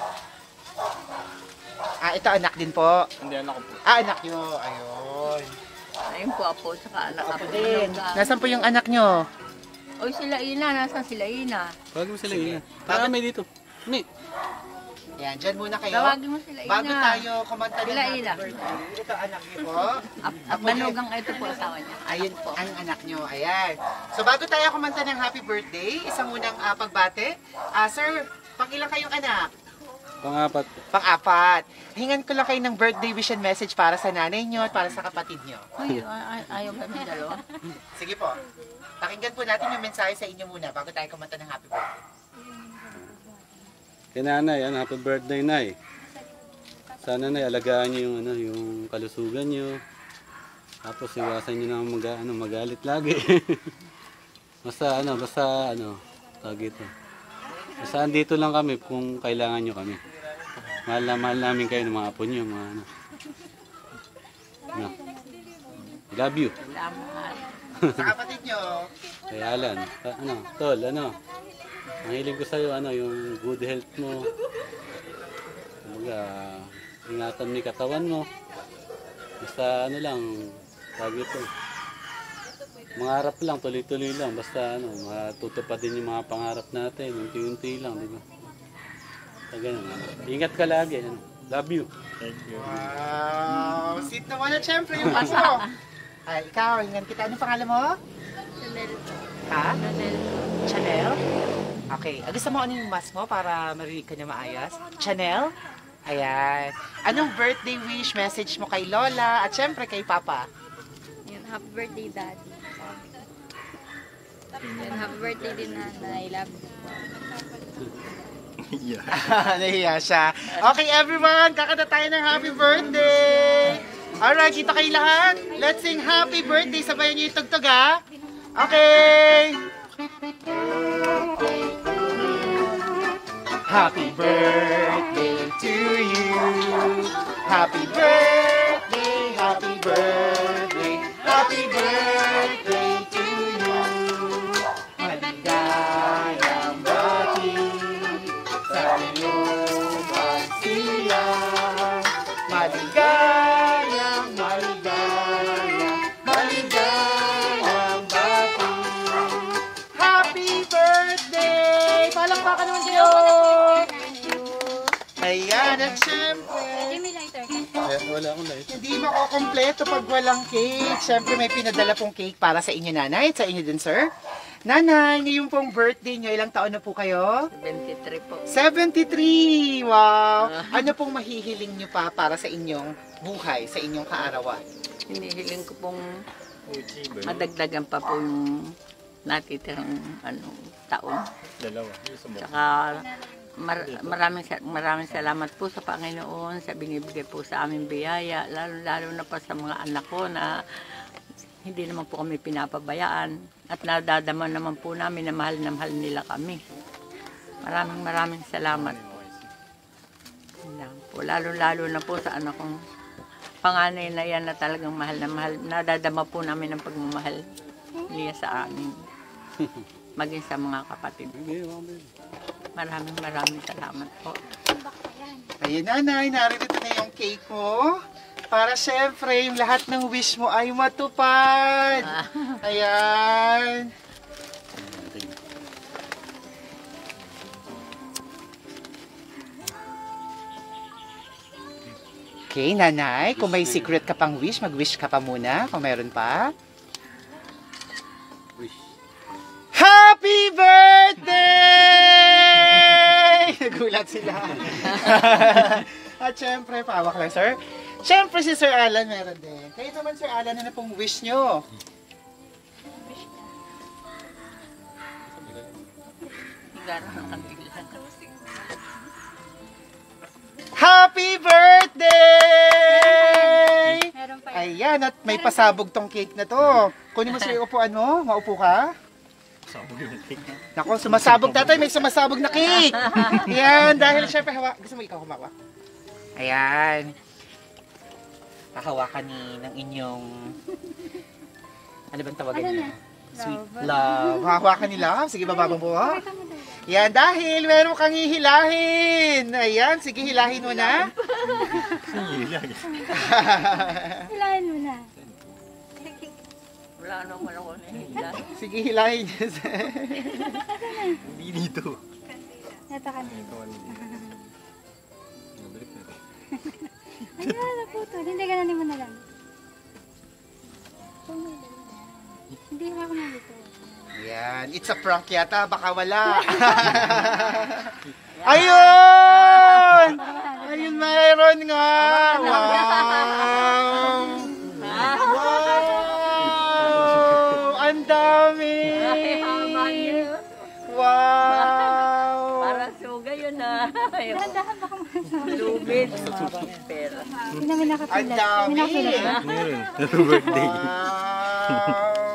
Speaker 1: Ito anak din po.
Speaker 6: Hindi, anak ko po.
Speaker 1: Anak nyo. Ayun.
Speaker 2: Ayun po, apo, tsaka anak
Speaker 1: Apo
Speaker 2: apo.
Speaker 1: din.
Speaker 2: Manugang.
Speaker 1: Nasaan po yung anak nyo?
Speaker 2: Oy, sila Ina, nasaan sila Ina?
Speaker 6: Tawagin mo sila yun.
Speaker 1: Bakit?
Speaker 6: May dito. May.
Speaker 1: Ayan, dyan muna kayo.
Speaker 2: Tawagin mo sila Ina.
Speaker 1: Bago tayo kumanta ng
Speaker 2: Sila
Speaker 1: happy
Speaker 2: Ina.
Speaker 1: birthday. Ito anak niyo po.
Speaker 2: At manugang ito po asawa niya.
Speaker 1: Ayun po ang anak nyo. Ayan. So bago tayo kumanta ng happy birthday, isang munang pagbate. Sir, pang-ilang kayong anak?
Speaker 6: Pang-apat.
Speaker 1: Pang-apat. Hingan ko lang kayo ng birthday wish and message para sa nanay nyo at para sa kapatid nyo.
Speaker 2: Uy, ayaw ba may dalawa?
Speaker 1: Sige po. Pakinggan po natin yung mensahe sa inyo muna bago tayo kumanta ng happy birthday.
Speaker 7: Kay nanay, happy birthday, nay. Sana nay, alagaan niyo yung yung kalusugan niyo. Tapos iwasan niyo na magalit lagi. basta tawag ito. Basta andito lang kami kung kailangan niyo kami. Mahal na mahal namin kayo ng mga apo niyo, mga ano. Love you.
Speaker 2: Salamat.
Speaker 1: Sa kapatid nyo,
Speaker 7: Kay Alan, tol, ang hiling ko sa'yo, yung good health mo. Ingatan mo yung katawan mo. Basta tawag ito. Mangarap lang, tuloy-tuloy lang. Basta matutupad din yung mga pangarap natin. Unti-unti lang, di ba? Ganun, Ingat ka lagi. Love you.
Speaker 6: Thank you.
Speaker 1: Wow! Sweet naman at syempre yung aso. Ay, ikaw, ingan kita. Anong pangalan mo?
Speaker 4: Chanel.
Speaker 1: Ha? Chanel? Okay. Gusto mo ano yung mask mo para marinig ka na maayos? Chanel? Ayan. Anong birthday wish message mo kay Lola at syempre kay Papa?
Speaker 4: Yun, happy birthday, Daddy. Yun, happy birthday din, Nanay. Love you.
Speaker 6: Yeah.
Speaker 1: Nahiya siya. Okay, everyone. Kakanta tayo ng happy birthday. Alright, kita kayo lahat. Let's sing happy birthday. Sabayan niyo yung tugtog, ha? Okay. Happy birthday to you. Happy birthday, happy birthday, happy birthday to you. Maligayang bati sa iyong pagsiya. Maligayang, maligayang, maligayang bati. Happy birthday! Palakpakan naman kayo! Ayan, at syempre,
Speaker 4: Jimmy, lighter ka.
Speaker 7: Wala akong light.
Speaker 1: hindi makukompleto pag walang cake. Syempre, may pinadala pong cake para sa inyo, nanay, at sa inyo din, sir. Nanay, ngayon pong birthday nyo, ilang taon na po kayo?
Speaker 2: 23 po.
Speaker 1: 73! Wow! Ano pong mahihiling nyo pa para sa inyong buhay, sa inyong kaarawan?
Speaker 2: Hinihiling ko pong
Speaker 6: Uchi ba?
Speaker 2: madagdagan pa po yung natitirang taon.
Speaker 6: Dalawa. Isa mo.
Speaker 2: Tsaka maraming salamat po sa Panginoon sa binibigay po sa aming biyaya, lalo na pa sa mga anak ko na hindi naman po kami pinapabayaan at nadadama naman po namin na mahal nila kami. Maraming salamat. Yun lang po. Lalo na po sa anak kong panganay na yan na talagang mahal na mahal. Nadadama po namin ang pagmamahal niya sa amin. Maging sa mga kapatid. Maraming salamat po.
Speaker 1: Ayun, nanay, narito na yung cake mo. Para syempre, yung lahat ng wish mo ay matupad. Ayan. Okay, nanay, kung may secret ka pang wish, mag-wish ka pa muna, kung meron pa.
Speaker 7: Wish.
Speaker 1: Happy birthday! Nagulat sila. At syempre, pawak lang, sir. Syempre, si Sir Alan meron din. Kayo naman, Sir Alan, ano pong wish nyo? Happy birthday!
Speaker 4: Meron pa yun.
Speaker 1: Ayan, at may pasabog tong cake na to. Kunin mo, sir, upuan mo. Maupo ka.
Speaker 6: Sabog yung cake.
Speaker 1: Nako, sumasabog tatay, may sumasabog na cake. Ayan, dahil syempre gusto mo ikaw humawak? Ayan. Hahawakan ng inyong ano bang tawagan
Speaker 4: Ano
Speaker 1: niya?
Speaker 4: na?
Speaker 1: Sweet
Speaker 4: Love.
Speaker 1: love. Hahawakan nila. Sige, bababa mo. Yan, dahil meron kang hihilahin. Ayan, sige, hilahin mo na.
Speaker 4: Hilahin mo na.
Speaker 2: Wala naman ako nahihila.
Speaker 1: Sige, hilahin niya.
Speaker 6: Hindi dito.
Speaker 4: Ito ka na.
Speaker 6: Ito ano dito. Nabalik na.
Speaker 4: Ano na po ito? Hindi ka na mo na lang. Hindi ako na dito.
Speaker 1: Yan, it's a prank yata, baka wala. Ayun! Ayun, mayroon nga! Wow! Wow! Ang dami! Wow!
Speaker 2: Para suga yun na.
Speaker 4: Dahan baka
Speaker 2: Lubid. Pera.
Speaker 4: Hindi namin
Speaker 1: Ang
Speaker 4: nakapilat.
Speaker 1: dami!
Speaker 6: Meron. Happy birthday.
Speaker 1: Wow!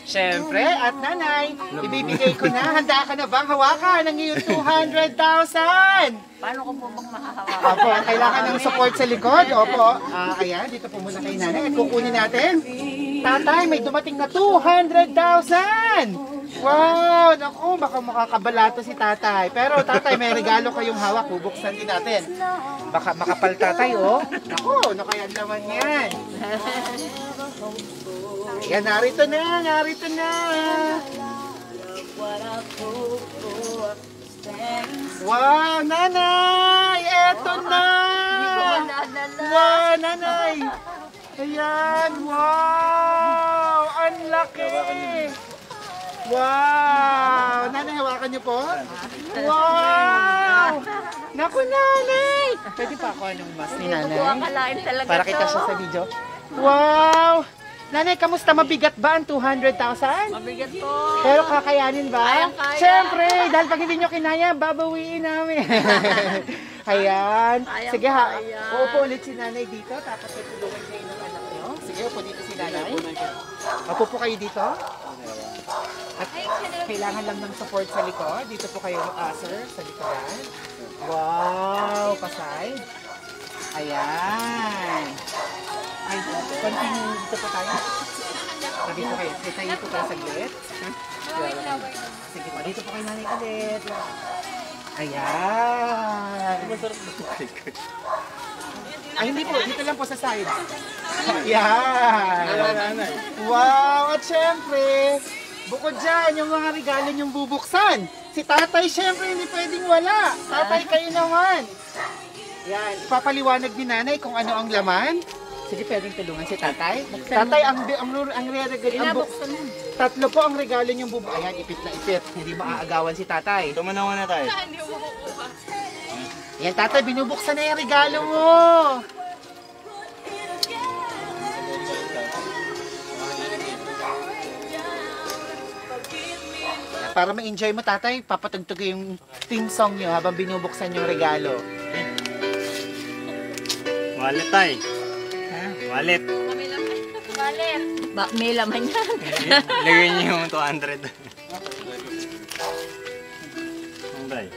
Speaker 1: Siyempre, at nanay, ibibigay ko na. Handa ka na bang hawakan ng iyong 200,000?
Speaker 2: Paano ko po bang mahahawakan?
Speaker 1: Opo, kailangan ng support sa likod. Opo. Ayan, dito po muna kay nanay. At kukunin natin. Tatay, may dumating na 200,000! Wow! Naku, baka makakabalato si tatay. Pero tatay, may regalo kayong hawak. Bubuksan din natin. Baka makapal tatay, oh. Naku, ano kaya naman yan? Ayan, narito na, narito na. Wow, nanay! yan! Wow! Ang laki! Wow! Nanay, hawakan niyo po? Wow! Naku, nanay! Pwede pa ako anong mas ni nanay?
Speaker 2: Akalain talaga
Speaker 1: Para kita siya sa video. Wow! Nanay, kamusta? Mabigat ba ang 200,000?
Speaker 2: Mabigat po.
Speaker 1: Pero kakayanin ba?
Speaker 2: Kayang-kaya.
Speaker 1: Siyempre, dahil pag hindi nyo kinaya, babawiin namin. Ayan.
Speaker 2: Kayang-kaya.
Speaker 1: Sige ha, uupo ulit si nanay dito, tapos tutulungan kayo ng anak nyo. Sige, upo dito si nanay. Upo po kayo dito. At kailangan lang ng support sa likod. Dito po kayo, sir, sa likodan. Wow, pasay. Ayan. Ay, continue dito po tayo. Sabi po kayo, tayo po tayo saglit. Sige po, dito po kayo nanay ulit. Ayan. Ay, hindi po, dito lang po sa side. Ayan. Wow, at syempre, bukod dyan, yung mga regalo niyong bubuksan. Si tatay, syempre, hindi pwedeng wala. Tatay, kayo naman. Yan, ipapaliwanag ni nanay kung ano ang laman. Sige, pwedeng tulungan si tatay. Tatay, ang regalo, tatlo po ang regalo niyong bubuksan. Ayan, ipit na ipit. Hindi maaagawan si tatay.
Speaker 6: Tumanaw na tayo.
Speaker 1: Yan, tatay, binubuksan na yung regalo mo. Para ma-enjoy mo, tatay, papatugtog yung theme song nyo habang binubuksan yung regalo.
Speaker 6: Wallet tayo. Wallet.
Speaker 2: May laman yan.
Speaker 6: Lagay niyo yung 200. Ano tayo?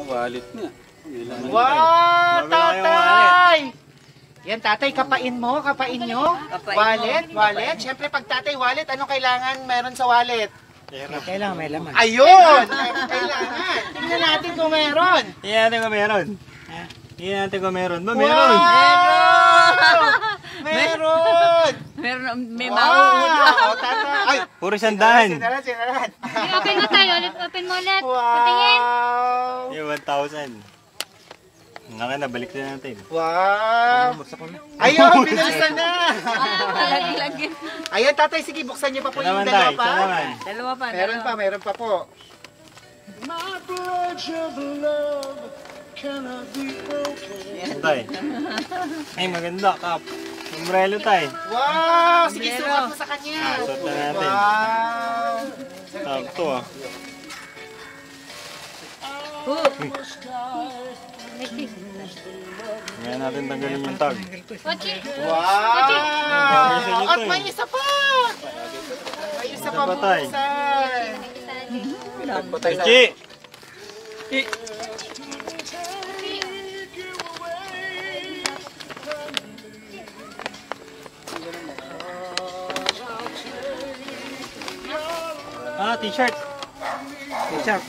Speaker 7: Wallet niya. May laman
Speaker 1: Wow,
Speaker 6: Wala yung
Speaker 1: tatay! Yan, tatay, kapain mo, kapain nyo.
Speaker 2: Kapain
Speaker 1: Wallet,
Speaker 2: mo.
Speaker 1: wallet. Siyempre, pag tatay, wallet, anong kailangan meron sa wallet?
Speaker 5: Kailangan may laman.
Speaker 1: Ayun! Kailangan. Tingnan natin kung meron.
Speaker 6: Tingnan natin kung meron. Tingnan natin kung meron. Ba, meron!
Speaker 1: Meron!
Speaker 2: Meron, may
Speaker 1: Wow!
Speaker 2: mauuna.
Speaker 1: Tatay! Ay!
Speaker 6: Puro sandahan.
Speaker 1: Sinaran.
Speaker 4: Open mo tayo. Open mo ulit. Patingin.
Speaker 1: Wow!
Speaker 6: Yung 1,000. Naka na, balik na natin.
Speaker 1: Wow! Ayun, binalisan na!
Speaker 2: Lagi-lagi.
Speaker 1: Ayan, tatay, sige, buksan niyo pa po yung
Speaker 6: Saan naman
Speaker 1: dalawa
Speaker 6: tayo?
Speaker 1: pa.
Speaker 6: Saan naman?
Speaker 2: Dalawa pa.
Speaker 1: Meron pa po.
Speaker 6: Ano tayo? Ay, maganda. Kap. Umbrello tayo.
Speaker 1: Wow! Sige, sukat mo sa kanya.
Speaker 6: Suot na natin.
Speaker 1: Wow!
Speaker 6: Sakto ah. Ngayon natin tanggalin yung tag.
Speaker 1: Wow! At may isa pa! May isa pa
Speaker 6: Ano ba tayo?
Speaker 1: buksan.
Speaker 6: Chi! T-shirt.
Speaker 5: T-shirt.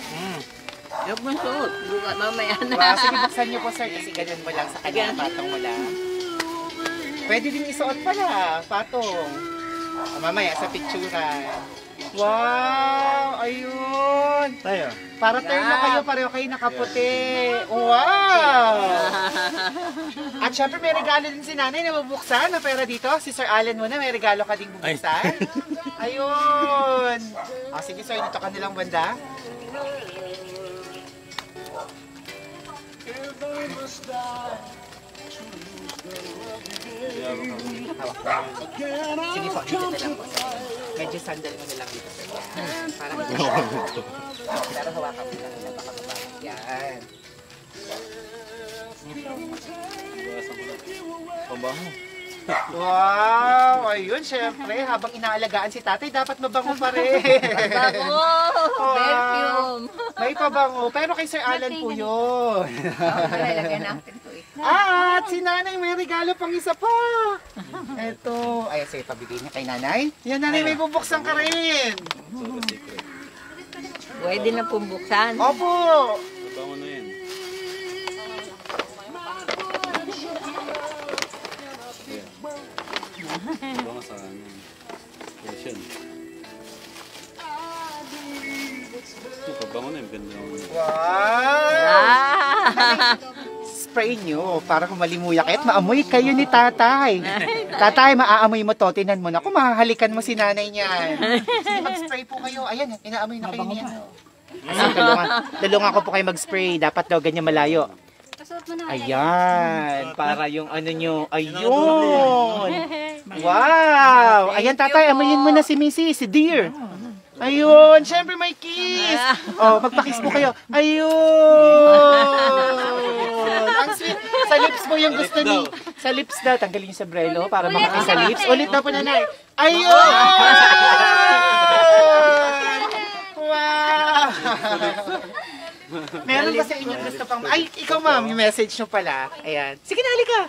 Speaker 2: Huwag mong suot. Buka mamaya na.
Speaker 1: Wow, sige, buksan niyo po, sir, kasi ganyan mo lang sa kanya, patong mo lang. Pwede din isuot pala, patong. Mamaya, sa picturean. Wow! Ayun!
Speaker 6: Tayo.
Speaker 1: Para terno kayo, pareho kayo nakaputi. Wow! At syempre may regalo din si nanay na mabuksan. Na pera dito, si Sir Allen muna, may regalo ka ding bubuksan. Ayun! O sige sir, dito ka nilang banda. Sige po, dito na lang po. Medyo sandal mo na lang dito sir. Yan. Para hindi siya. Pero hawakan mo lang na baka mabalik. Yan.
Speaker 6: Pabango.
Speaker 1: Wow! Ayun, syempre, habang inaalagaan si tatay, dapat mabango pa rin.
Speaker 2: Bago! Perfume!
Speaker 1: May pabango, pero kay Sir Alan po yun.
Speaker 2: Lalagyan natin ito eh.
Speaker 1: At si nanay may regalo pang isa pa. Eto. Ay, sige, pabigay niya kay nanay. Yan, nanay, may bubuksan ka rin.
Speaker 2: Pwede na pong buksan.
Speaker 1: Opo.
Speaker 7: Pabango na yan. Pabango sa ano. Question. Pabango na yung ganda naman.
Speaker 1: Wow!
Speaker 2: Ah!
Speaker 1: spray nyo para kung malimuyak at maamoy kayo ni tatay. Tatay, maaamoy mo to. Tinan mo na. Kung mahahalikan mo si nanay niyan. Sige, mag-spray po kayo. Ayan, inaamoy na kayo niyan. Tulungan ko po kayo mag-spray. Dapat daw ganyan malayo.
Speaker 4: Pasuot mo na.
Speaker 1: Ayan, para yung ano nyo. Ayun. Wow. Ayan, tatay, amoyin mo na si Missy, si Dear. Ayun, syempre may kiss. Oh, magpa-kiss po kayo. Ayun. Ang sweet. Sa lips po yung gusto ni. Sa lips daw. Tanggalin yung sombrero para makakiss sa lips. Ulit daw po, nanay. Ayun. Wow. Meron ba sa inyo gusto pang... Ay, ikaw ma'am, yung message nyo pala. Ayan. Sige na, halika.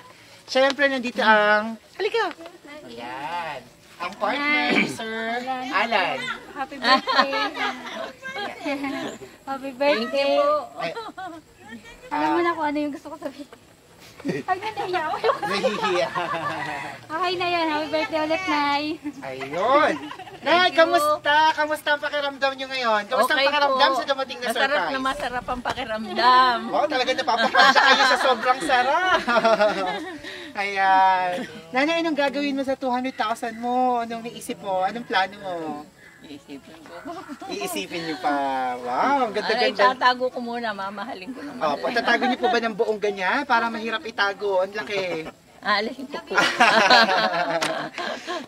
Speaker 1: Syempre, nandito ang... Halika. Ayan. Ang partner, Sir Alan.
Speaker 4: Happy birthday. Happy birthday.
Speaker 1: Ay,
Speaker 4: Alam mo na kung ano yung gusto ko sabihin. Pag nahiya ako.
Speaker 1: nahihiya.
Speaker 4: Okay na yan. Happy birthday ulit, Nay.
Speaker 1: Ayun. Nay, kamusta? Kamusta ang pakiramdam nyo ngayon? Kamusta ang pakiramdam sa dumating na
Speaker 2: Masarap
Speaker 1: surprise?
Speaker 2: na masarap ang pakiramdam.
Speaker 1: Wow, talaga napapapansya kayo sa sobrang sarap. Ayan. Nanay, anong gagawin mo sa 200,000 mo? Anong naisip mo? Anong plano mo?
Speaker 2: Iisipin ko.
Speaker 1: Iisipin niyo pa. Wow, ang
Speaker 2: Ay,
Speaker 1: ganda-ganda.
Speaker 2: tatago ko muna, mamahalin ko naman.
Speaker 1: Oh, patatago niyo po ba ng buong ganyan para mahirap itago? Ang laki.
Speaker 2: Aalisin ko po.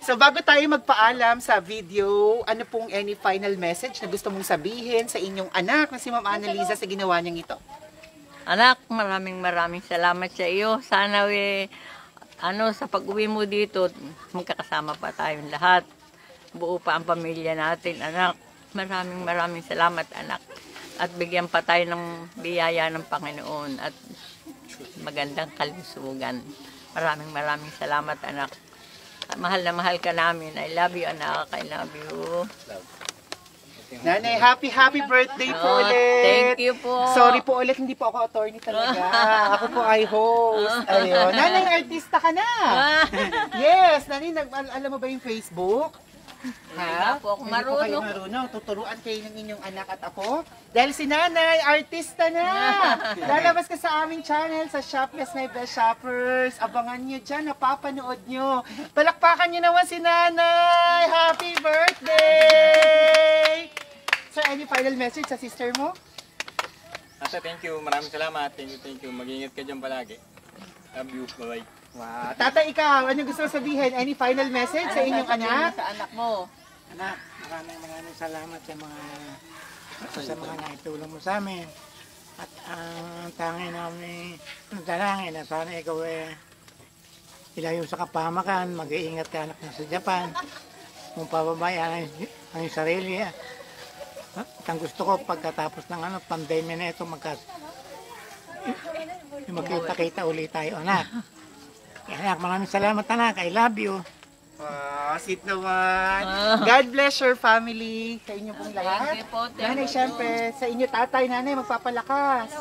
Speaker 1: So bago tayo magpaalam sa video, ano pong any final message na gusto mong sabihin sa inyong anak na si Ma'am Annalisa sa ginawa niyang ito?
Speaker 2: Anak, maraming salamat sa iyo. Sana sa pag-uwi mo dito, magkakasama pa tayong lahat. Buo pa ang pamilya natin, anak. Maraming salamat, anak. At bigyan pa tayo ng biyaya ng Panginoon at magandang kalusugan. Maraming salamat, anak. Mahal na mahal ka namin. I love you, anak. I love you.
Speaker 1: Nanay, happy birthday po
Speaker 2: Oh,
Speaker 1: ulit.
Speaker 2: thank you po.
Speaker 1: Sorry po ulit, hindi po ako attorney talaga. Ako po ay host. Ayun. Nanay, artista ka na. Yes, nanay, alam mo ba yung Facebook?
Speaker 2: Ha? Po ako
Speaker 1: Hindi po kayo marunong. Tuturuan kayo ng inyong anak at ako. Dahil si nanay, artista na. Lalabas ka sa aming channel sa Shop Yes My Best Shoppers. Abangan nyo dyan, napapanood nyo. Palakpakan nyo naman si nanay. Happy birthday! Sir, any final message sa sister mo?
Speaker 6: Ate, thank you. Maraming salamat. Thank you. Mag-ingat ka dyan palagi. Love you. Bye-bye.
Speaker 1: Wow. Tata, ikaw, ano gusto mo sabihin? Any final message sa inyong anak?
Speaker 2: Sa anak mo.
Speaker 5: Anak, maraming salamat sa mga naitulong mo sa amin. At ang tangi namin dalangin na sana ikaw ilayo sa kapahamakan, mag-iingat ka anak na sa Japan. Kung pababayaan ang iyong sarili. At ang gusto ko pagkatapos ng pandemya na ito, magkita-kita ulit tayo, anak. Anak, maraming salamat, anak. I love you.
Speaker 1: Sweet naman. God bless your family. Sa inyo pong lahat.
Speaker 2: Thank you po, thank
Speaker 1: Nanay,
Speaker 2: you.
Speaker 1: syempre, sa inyo tatay, nanay, magpapalakas.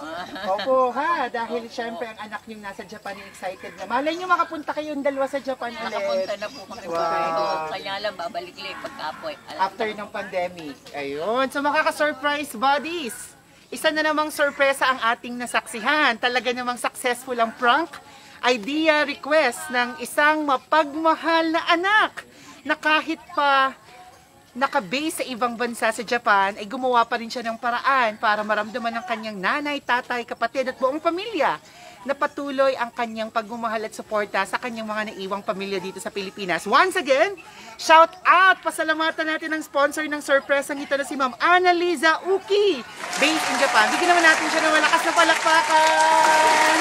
Speaker 1: Opo, ha? Dahil syempre, ang anak niyo nasa Japan yung excited na. Malay niyo makapunta kayong dalawa sa Japan
Speaker 2: Nakapunta
Speaker 1: ulit.
Speaker 2: na po kami.
Speaker 1: Wow.
Speaker 2: Kanya lang, babalik-lik pagkapoy.
Speaker 1: After ng pandemic. Ayun. So, makaka-surprise buddies. Isa na namang sorpresa ang ating nasaksihan. Talaga namang successful ang prank idea request ng isang mapagmahal na anak na kahit pa naka-base sa ibang bansa sa Japan, ay gumawa pa rin siya ng paraan para maramdaman ng kanyang nanay, tatay, kapatid at buong pamilya na patuloy ang kanyang pagmamahal at suporta sa kanyang mga naiwang pamilya dito sa Pilipinas. Once again, shout out! Pasalamatan natin ang sponsor ng surpresang ito na si Ma'am Annalisa Uki, based in Japan. Bigyan naman natin siya ng malakas na palakpakan!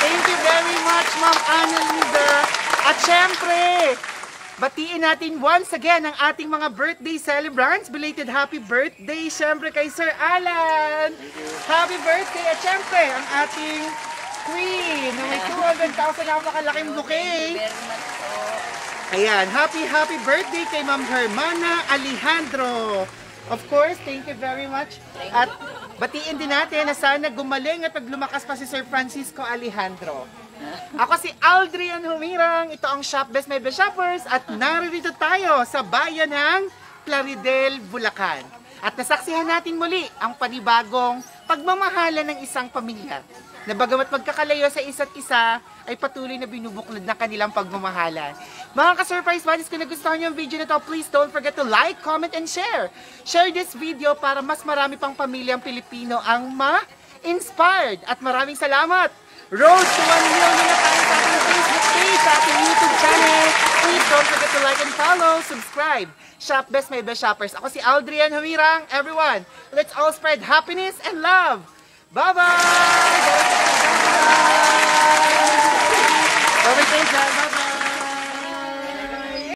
Speaker 1: Thank you very much, Ma'am Annalisa! At syempre, batiin natin once again ang ating mga birthday celebrants. Belated happy birthday, syempre kay Sir Alan! Happy birthday! At syempre, ang ating Queen na may 200,000 napakalaking bouquet.
Speaker 2: Very much po.
Speaker 1: Ayan, happy birthday kay Ma'am Hermana Alejandro. Of course, thank you very much. At batiin din natin na sana gumaling at paglumakas pa si Sir Francisco Alejandro. Ako si Aldrian Humirang, ito ang Shop Best My Best Shoppers at narito tayo sa bayan ng Plaridel, Bulacan. At nasaksihan natin muli ang panibagong
Speaker 8: pagmamahala ng isang pamilya na bagamat magkakalayo sa isa't isa, ay patuloy na binubuklod ng kanilang pagmamahalan. Mga ka-surprise buddies, kung nagustuhan niyo ang video na to, please don't forget to like, comment, and share. Share this video para mas marami pang pamilyang Pilipino ang ma-inspired. At maraming salamat! Road to 1 million na tayo sa ating Facebook page, sa ating YouTube channel. Please don't forget to like and follow, subscribe. Shop Best My Best Shoppers. Ako si Aldrian Humirang. Everyone, let's all spread happiness and love. Bye-bye!